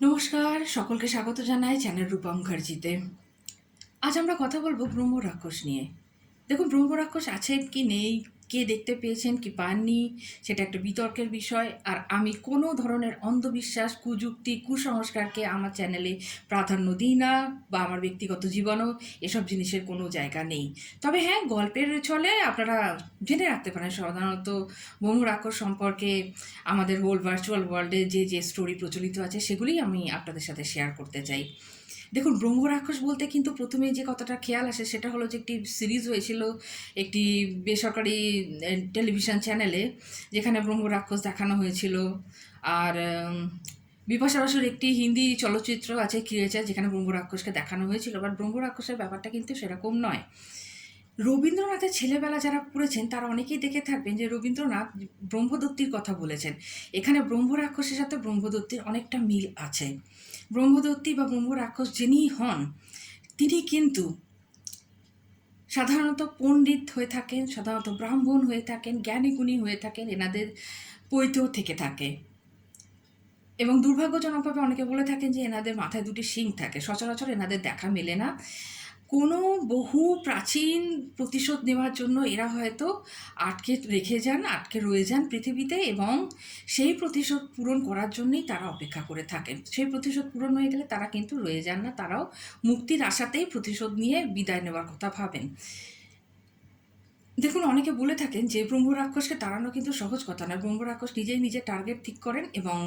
নমস্কার, সকলকে স্বাগত জানাই চ্যানেল রূপা মুখার্জিতে। আজ আমরা কথা বলবো ব্রহ্ম রাক্ষস নিয়ে। দেখুন, ব্রহ্ম রাক্ষস আছেন কি নেই, কে দেখতে পেয়েছেন কি পাননি, সেটা একটা বিতর্কের বিষয়। আর আমি কোনো ধরনের অন্ধবিশ্বাস, কুযুক্তি, কুসংস্কারকে আমার চ্যানেলে প্রাধান্য দিই না, বা আমার ব্যক্তিগত জীবনেও এসব জিনিসের কোনো জায়গা নেই। তবে হ্যাঁ, গল্পের ছলে আপনারা জেনে রাখতে পারেন সাধারণত ব্রহ্ম রাক্ষস সম্পর্কে আমাদের হোল ভার্চুয়াল ওয়ার্ল্ডে যে স্টোরি প্রচলিত আছে সেগুলিই আমি আপনাদের সাথে শেয়ার করতে চাই। দেখুন, ব্রহ্ম রাক্ষস বলতে কিন্তু প্রথমে যে কথাটা খেয়াল আসে সেটা হলো যে একটি সিরিজ হয়েছিল একটি বেসরকারি টেলিভিশন চ্যানেলে, যেখানে ব্রহ্ম রাক্ষস দেখানো হয়েছিল। আর বিপাশা বসুর একটি হিন্দি চলচ্চিত্র আছে ক্রিয়েচার, যেখানে ব্রহ্ম রাক্ষসকে দেখানো হয়েছিল। বাট ব্রহ্ম রাক্ষসের ব্যাপারটা কিন্তু সেরকম নয়। রবীন্দ্রনাথের ছেলেবেলা যারা পড়েছেন তারা অনেকেই দেখে থাকবেন যে রবীন্দ্রনাথ ব্রহ্মদত্তির কথা বলেছেন। এখানে ব্রহ্ম রাক্ষসের সাথে ব্রহ্মদত্তির অনেকটা মিল আছে। ব্রহ্মদত্তি বা ব্রহ্ম রাক্ষস যিনিই হন, তিনি কিন্তু সাধারণত পণ্ডিত হয়ে থাকেন, সাধারণত ব্রাহ্মণ হয়ে থাকেন, জ্ঞানীগুণী হয়ে থাকেন, এনাদের পৈতেও থেকে থাকে। এবং দুর্ভাগ্যজনকভাবে অনেকে বলে থাকেন যে এনাদের মাথায় দুটি শিং থাকে, সচরাচর এনাদের দেখা মেলে না। কোনো বহু প্রাচীন প্রতিশোধ নেওয়ার জন্য এরা হয়তো আটকে রয়ে যান পৃথিবীতে, এবং সেই প্রতিশোধ পূরণ করার জন্যই তারা অপেক্ষা করে থাকেন। সেই প্রতিশোধ পূরণ হয়ে গেলে তারা কিন্তু রয়ে যান না, তারাও মুক্তির আশাতেই প্রতিশোধ নিয়ে বিদায় নেওয়ার কথা ভাবেন। দেখুন, অনেকে বলে থাকেন যে ব্রহ্ম রাক্ষসকে তাড়ানো কিন্তু সহজ কথা নয়। ব্রহ্ম রাক্ষস নিজেই নিজের টার্গেট ঠিক করেন, এবং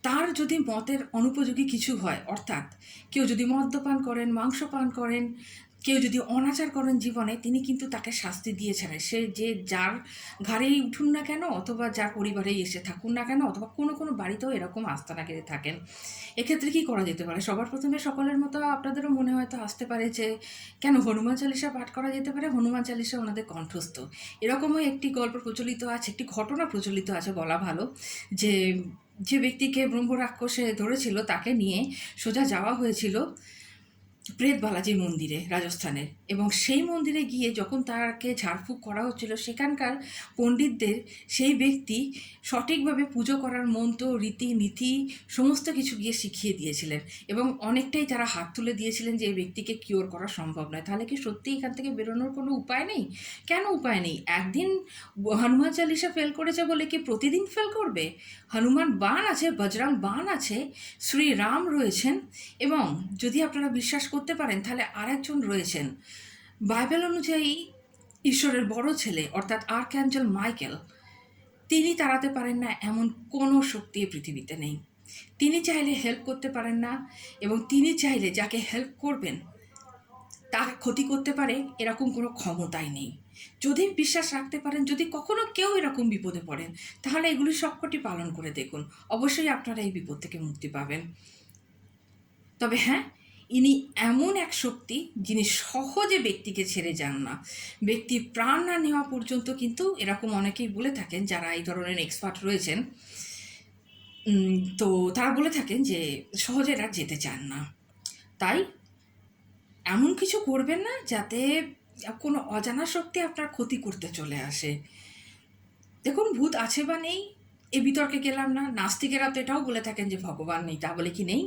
তার যদি মতের অনুপযোগী কিছু হয়, অর্থাৎ কেউ যদি মদ্যপান করেন, মাংস পান করেন, কেউ যদি অনাচার করেন জীবনে, তিনি কিন্তু তাকে শাস্তি দিয়েছেন। সে যে যার ঘাড়েই উঠুন না কেন, অথবা যার পরিবারেই এসে থাকুন না কেন, অথবা কোনো কোনো বাড়িতেও এরকম আস্তানা গেড়ে থাকেন। এক্ষেত্রে কী করা যেতে পারে? সবার প্রথমে সকলের মতো আপনাদেরও মনে হয়তো আসতে পারে যে কেন হনুমান চালিসা পাঠ করা যেতে পারে, হনুমান চালিসা ওনাদের কণ্ঠস্থ। এরকমই একটি গল্প প্রচলিত আছে, একটি ঘটনা প্রচলিত আছে বলা ভালো, যে যে ব্যক্তিকে ব্রহ্ম রাক্ষসে ধরেছিল তাকে নিয়ে সোজা যাওয়া হয়েছিল প্রেত বালাজি মন্দিরে রাজস্থানের। এবং সেই মন্দিরে গিয়ে যখন তাকে ঝাড়ফুঁক করা হচ্ছিল, সেখানকার পণ্ডিতদের সেই ব্যক্তি সঠিকভাবে পুজো করার মন্ত্র, রীতিনীতি সমস্ত কিছু গিয়ে শিখিয়ে দিয়েছিলেন, এবং অনেকটাই তারা হাত তুলে দিয়েছিলেন যে এই ব্যক্তিকে কিওর করা সম্ভব নয়। তাহলে কি সত্যি এখান থেকে বেরোনোর কোনো উপায় নেই? কেন উপায় নেই? একদিন হনুমান চালিসা ফেল করেছে বলে কি প্রতিদিন ফেল করবে? হনুমান বাণ আছে, বজরং বাণ আছে, শ্রীরাম রয়েছেন, এবং যদি আপনারা বিশ্বাস করতে পারেন তাহলে আরেকজন রয়েছেন বাইবেল অনুযায়ী ঈশ্বরের বড় ছেলে, অর্থাৎ আর্কঅ্যাঞ্জেল মাইকেল। তিনি তাড়াতে পারেন না এমন কোনো শক্তি পৃথিবীতে নেই। তিনি চাইলে হেল্প করতে পারেন না, এবং তিনি চাইলে যাকে হেল্প করবেন তার ক্ষতি করতে পারে এরকম কোনো ক্ষমতাই নেই। যদি বিশ্বাস রাখতে পারেন, যদি কখনো কেউ এরকম বিপদে পড়েন, তাহলে এগুলি সবকটি পালন করে দেখুন, অবশ্যই আপনারা এই বিপদ থেকে মুক্তি পাবেন। তবে হ্যাঁ, ইনি এমন এক শক্তি যিনি সহজে ব্যক্তিকে ছেড়ে যান না। ব্যক্তির প্রাণ না নেওয়া পর্যন্ত কিন্তু এরকম অনেকেই বলে থাকেন, যারা এই ধরনের এক্সপার্ট রয়েছেন, তো তারা বলে থাকেন যে সহজে এরা যেতে চান না। তাই এমন কিছু করবেন না যাতে কোনো অজানা শক্তি আপনার ক্ষতি করতে চলে আসে। দেখুন, ভূত আছে বা নেই এ বিতর্কে গেলাম না। নাস্তিকেরা তো এটাও বলে থাকেন যে ভগবান নেই, তা বলে কি নেই?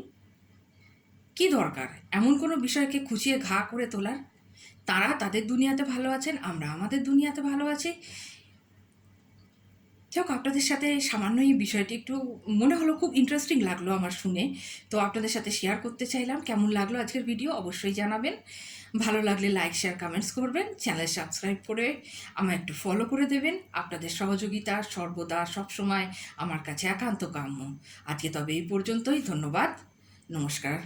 কি দরকার এমন কোনো বিষয়কে খুঁচিয়ে ঘা করে তোলার? তারা তাদের দুনিয়াতে ভালো আছেন, আমরা আমাদের দুনিয়াতে ভালো আছি। যাক, আপনাদের সাথে সামান্য এই বিষয়টি একটু মনে হলো, খুব ইন্টারেস্টিং লাগলো আমার শুনে, তো আপনাদের সাথে শেয়ার করতে চাইলাম। কেমন লাগলো আজকের ভিডিও অবশ্যই জানাবেন। ভালো লাগলে লাইক, শেয়ার, কমেন্টস করবেন। চ্যানেল সাবস্ক্রাইব করে আমায় একটু ফলো করে দেবেন। আপনাদের সহযোগিতা সর্বদা সবসময় আমার কাছে একান্ত কাম্য। আজকে তবে এই পর্যন্তই। ধন্যবাদ। নমস্কার।